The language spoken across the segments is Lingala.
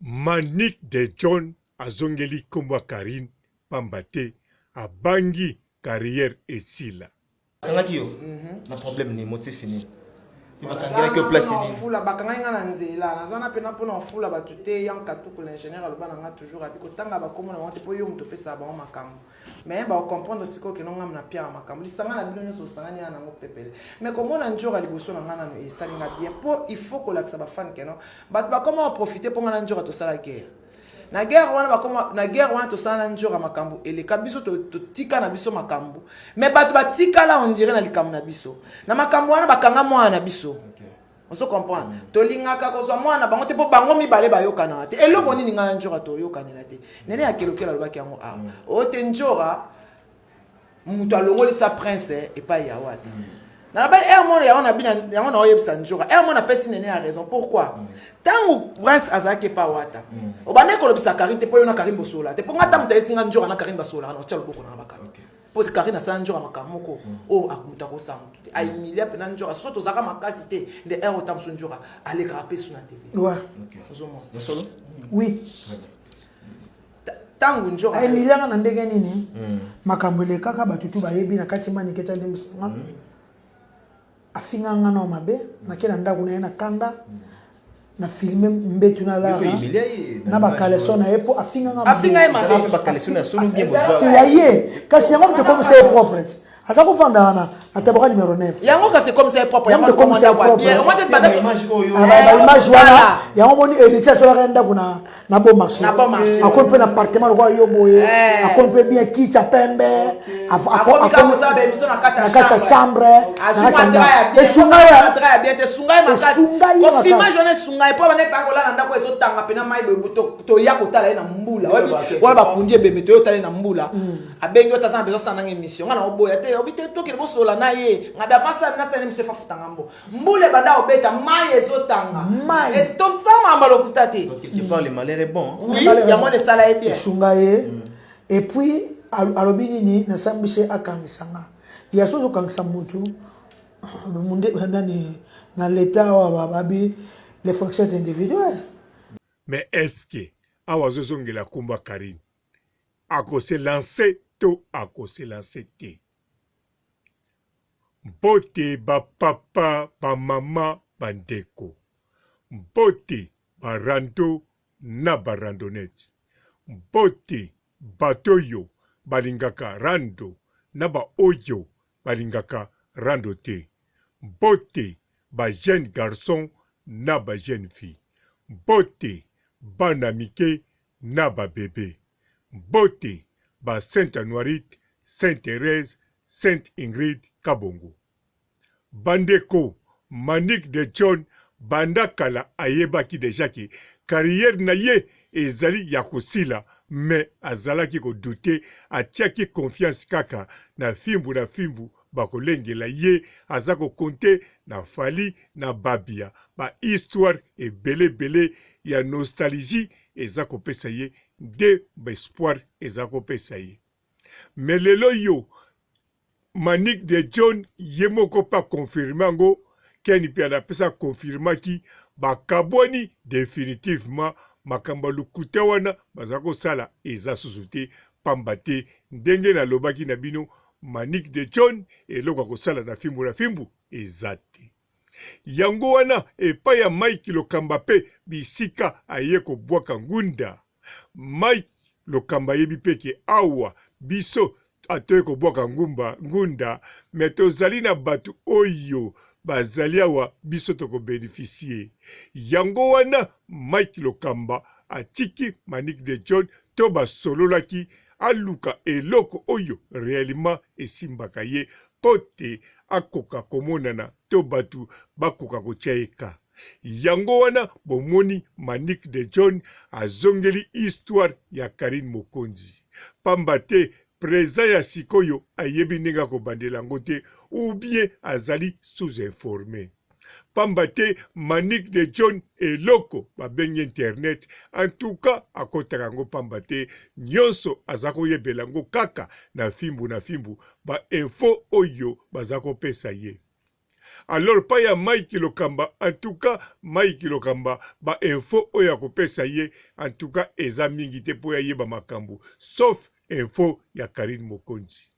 Manik de John azongeli komba Karine pambate abangi carrière esila. Kangaki yo na problème ni motif fini. Bakangira ki place ni. Fula bakanga na nzela nazana pena pona fula batute yang katuku l'ingénieur alobana nga toujours abiko tanga bakomona wante po yo muto pesa ba makambo. Mais ba comprendre siko ke nonga na pia makambo. Lisanga na bino nyoso sangani na ngo pepele. Mais komona njora liboso na ngana no esalinga bien po il faut que l'axe ba fan keno. Ba comment profiter pour ngana njora to sala guerre. Na guerre wana bakoma na guerre wana to sala njora makambo ele kabiso to tika na biso makambo. Mais ba tika la on dirait na likambo na biso. Na makambo wana bakanga mwana na biso. On se comprend. Tolingaka kozwa mwana bango te po bango mibale bayokana te. Eloko nini ngana njora to yokana te. Nene akelokela lobaki yango a. O te njora mutu alongoli sa prince et pas yawata. Na ba ermon ya ona bina ya ona oyebisa njora. Ermon apesi nene a raison. Pourquoi? Tango prince azaki pa wata. Obane ko lobisa Karine te po yona Karine bosola. Te po ngata muta esinga njora na Karine basola na tshalo boko na baka. Pose Karine sa njora makamoko o akumuta ko sa mutu. Ay milia pena njora soto zaka makasi te de ero tamso njora ale graper sur la TV. Ouais. OK. Solo? Oui. Tango njora ay milia na ndenge nini? Makambo le kaka batutu bayebi na kati mani keta limsanga. Afinga ngana mabe na kena ndaku na kanda. Na filme mbetu na la na bakaleso na epo afinga mabe bakaleso na solo bien bonjour yaye kasi yango te comme c'est propre asa ko fanda na atabaka numéro 9 yango kasi comme c'est propre yango comme c'est propre bien on va te bana image oyo ba image wana yango moni héritier so la renda kuna na bon marché akope na appartement ko yo boye akope bien kicha pembe akope za be biso na kata chambre et sunga bien te sunga makasi ko image on sunga po bana kangola na ndako ezo tanga pena mai be to ya kotala na mbula wala bakundi bembe to yotala na mbula abengi otasa bezo sana émission ngana oboya te obite to ke bosola na ye ngabe avansa na sana monsieur fafuta ngambo mbule banda obeta mai ezo tanga et stop ça mamba lokuta te tu parles malheur est bon oui yango de sala e bien sunga ye et puis alobi nini na sambise akangisanga ya sozo kangisa mutu munde nani na l'état wa babi les fonctions individuelles. Mais est-ce que awazozongela kumba Karine ako se lancer to ako se lancer te mbote ba papa ba mama bandeko mbote ba rando na ba randonnette mbote batoyo balingaka rando na ba oyo balingaka rando te mbote ba jeune garçon na ba jeune fille mbote bana mike na ba bébé mbote ba Sainte Anuarite, Sainte Thérèse, Sainte Ingrid Kabongo. Bandeko, Manik de John, bandakala ayebaki deja ki carrière na ye ezali ya kosila, mais azalaki ko douter, atiaki confiance kaka na fimbu bakolengela ye azako konte na Fali na Babia. Ba histoire e bele ya nostalgie ezako pesa ye de espoir ezako pesa ye. Mais lelo yo Manik de John yemoko pa confirmango keni pe ala pesa confirmaki bakabwani définitivement makamba lukuta wana bazako sala eza susute pambate ndenge na lobaki na bino Manik de John eloko kosala na fimbu ezate. Yango wana epa ya Mike Lokamba pe bisika aye ko bwaka ngunda. Mike Lokamba yebi peke awa biso atoye ko bwaka ngunda meto zali na batu oyo bazali awa biso toko bénéficier. Yango wana Mike Lokamba atiki Manik de John to basololaki aluka eloko oyo réellement esimbaka ye pote akoka komonana to batu bakoka kochaeka. Yango wana bomoni Manik de John azongeli histoire ya Karine Mokonzi. Pambate présent ya sikoyo ayebi ndenge kobandela ngote ou bien azali sous-informé. Pambate Manik de John eloko babengi internet en tout cas akotaka ngo pambate nyonso azako yebelango kaka na fimbu ba info oyo bazako pesa ye. Alors pas ya Mike Lokamba, en tout cas Mike Lokamba ba info oya kopesa ye, en tout cas eza mingi te po ya ye ba makambo, sauf info ya Karine Mokonzi.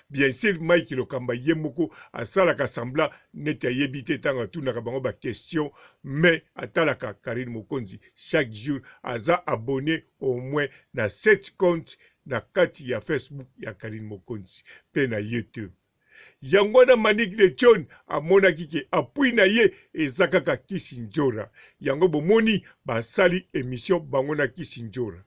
Bien sûr Mike Lokamba ye moko asalaka sembla neti ayebi te tanga tunaka bango ba question, mais atalaka Karine Mokonzi chaque jour aza abonné au moins na 7 comptes na kati ya Facebook ya Karine Mokonzi pe na YouTube. Yango na Manick de John amonaki ke apui na ye eza kaka Kisinjora. Yango bomoni basali émission bango na Kisinjora.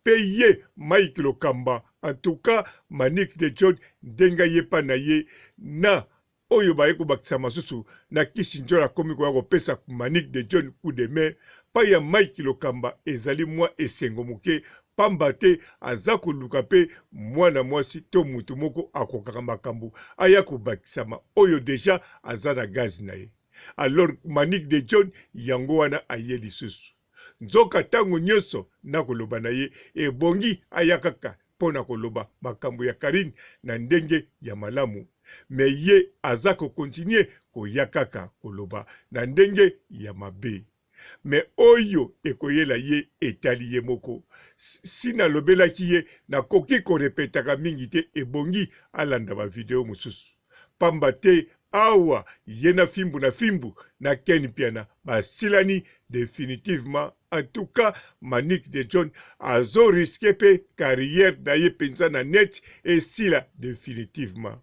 Pe ye Mike Lokamba, en tout cas Manick de John ndenga ye pa na ye na oyo baye kobakisa masusu na Kisinjora komi ko pesa Manick de John coup de main. Pa ya Mike Lokamba ezali mwa esengo moke pamba te aza koluka pe mwana mwasi to mutu moko akokaka makambo aya kobakisama oyo deja aza na gaz na ye. Alors Manick de John yango wana aye lisusu. Nzoka tango nyonso na koloba na ye ebongi aya kaka pona koloba makambo ya Karine na ndenge ya malamu. Me ye aza kokontinue koya kaka koloba na ndenge ya mabe. Me oyo ekoyela ye etali ye moko. Sina lobelaki ye na koki korepetaka mingi te ebongi alanda ba video mususu. Pamba te awa ye na fimbu na Ken Piana basilani définitivement. En tout cas Manick de John azo risqué pe carrière na ye penza na net et sila définitivement.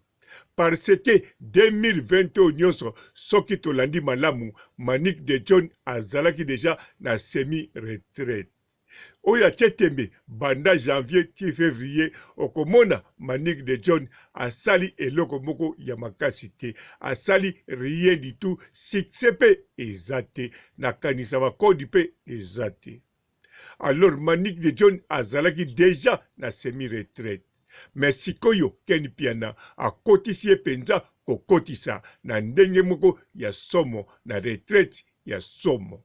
Parce que 2020 nyonso soki tolandi malamu Manick de John azalaki déjà na semi-retraite. Oya Chetembe banda janvier ti février okomona Manick de John asali eloko moko ya makasi te, asali rien du tout, succès pe ezate na kanisa bakodi pe ezate. Alors Manick de John azalaki déjà na semi-retraite. Mais sikoyo Ken Piana akotisi ye penza kokotisa na ndenge moko ya somo na retraite ya somo.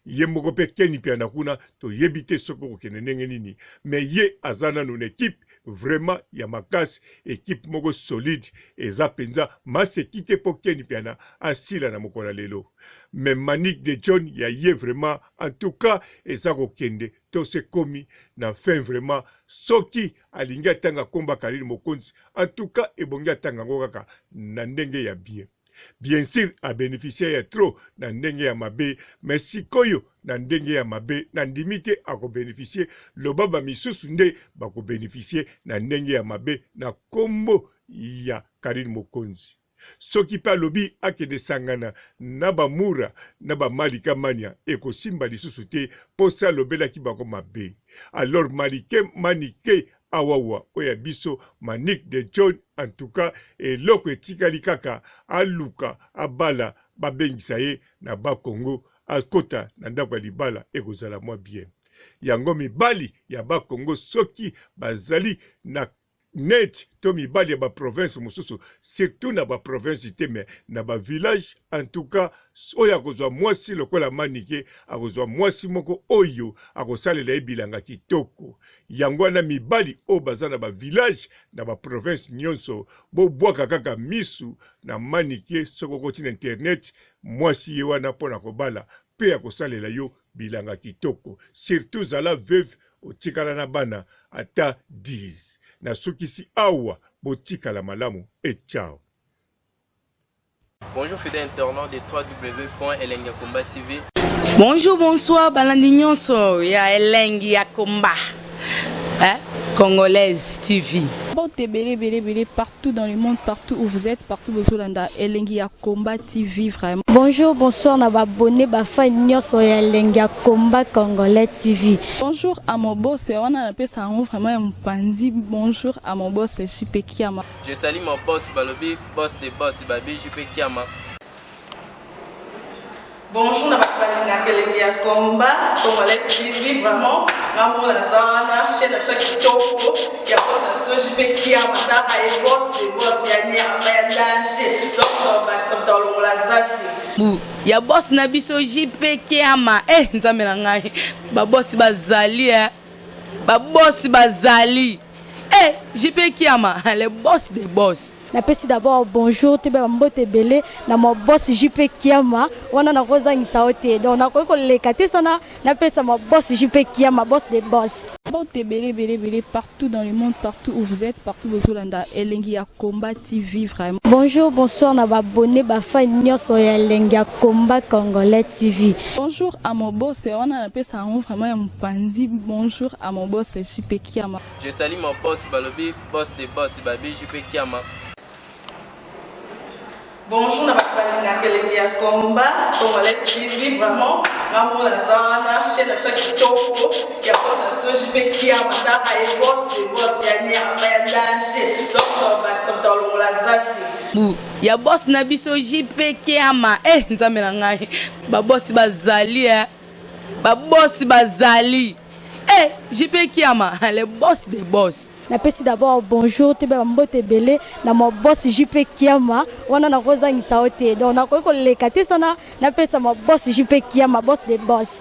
Ye moko pe Ken Piana kuna to yebite soko kokene ndenge nini. Mais ye azana nun équipe vraiment ya makasi, équipe moko solide eza penza masekite po Ken Piana asila na mokona lelo. Mais Manick de John ya ye vraiment en tout cas eza kokende to se komi na fin vraiment soki alingi atanga komba Karine Mokonzi en tout cas ebongi atanga ngo kaka na ndenge ya bien. Bien sûr a bénéficier ya trop na ndenge ya mabe, mais sikoyo na ndenge ya mabe na ndimite ako bénéficier lobaba misusu nde bako bénéficier na ndenge ya mabe na kombo ya Karine Mokonzi. Soki pa lobi akede sangana na bamura na bamalika mania ekosimba lisusu te posa lobelaki bango mabe. Alors malike manike awawa oya biso Manick de John en tout cas eloko etikali kaka aluka abala babengisa ye na Bakongo akota na ndako ya libala ekozala mwa bien. Yango mibali ya Bakongo soki bazali na net to mibali ya ba province mususu surtout na ba province teme na ba village en tout cas oya kozwa mwasi lokola Manike akozwa mwasi moko oyo akosalela ebilanga kitoko. Yango na mibali o baza na ba village na ba province nyonso bo bwaka kaka misu na Manike soko koti na internet mwasi ye wana pona kobala pe akosalela yo bilanga kitoko, surtout zala veuve otikala na bana ata 10. Na sukisi awa botika la malamu et ciao. Bonjour fidèles internautes de www.elengiakomba TV. Bonjour, bonsoir, balandi nyonso ya Elengi ya Komba. Congolaise TV. Belé, partout dans le monde, partout où vous êtes, partout où vous êtes, Elengi ya Komba TV, vraiment. Bonjour, bonsoir, na abonné, fan nyonso ya Elengi ya Komba Congolais TV. Bonjour à mon boss, on a appelé ça vraiment un pandi. Bonjour à mon boss, JP Kiama. Je salue mon boss Balobi, boss des boss Babi, JP Kiama. Bonjour, na Elengi ya Komba Congolais TV, vraiment. Maman Lazana, chaîne de chaque topo, il y a pas de JP Kiama, et boss des boss, il y a un danger. Donc, on va s'entendre dans la zaki. Ya boss na biso JP Kiama nzambe na ngai ba boss bazali ba boss bazali Eh, JP Kiama, le boss des boss. Napesi d'abord bonjour te ba mbote belé na mo boss JP Kiama wana na kozangisa ote donc na ko lekate sana napesa mo boss JP Kiama boss des boss. Mbote belé partout dans le monde, partout où vous êtes, partout où Zolanda Elengi ya Combat TV vraiment. Bonjour, bonsoir na ba abonné ba fan nyonso ya Elengi ya Combat Congolais TV. Bonjour à mon boss, on a appelé ça vraiment un pandi. Bonjour à mon boss JP Kiama. Je salue mon boss Balobi, boss des boss, Babi JP Kiama. Bonjour, na bakalanga Elengi ya Combat Congolais TV vraiment. Maman la zana chaîne ça qui toko ya boss na JP Kiama ta ay boss de boss ya ni ya danger. Donc ba ça tolo la zaki. Bu, ya boss na biso JP Kiama. Eh, nzambe na ngai. Ba boss bazali Ba boss bazali. Eh, JP Kiama, le boss des boss. Napesi d'abord bonjour te ba mbote belé na mo boss JP Kiama wana na kozangisa ote donc na ko lekate sana napesa mo boss JP Kiama boss des boss.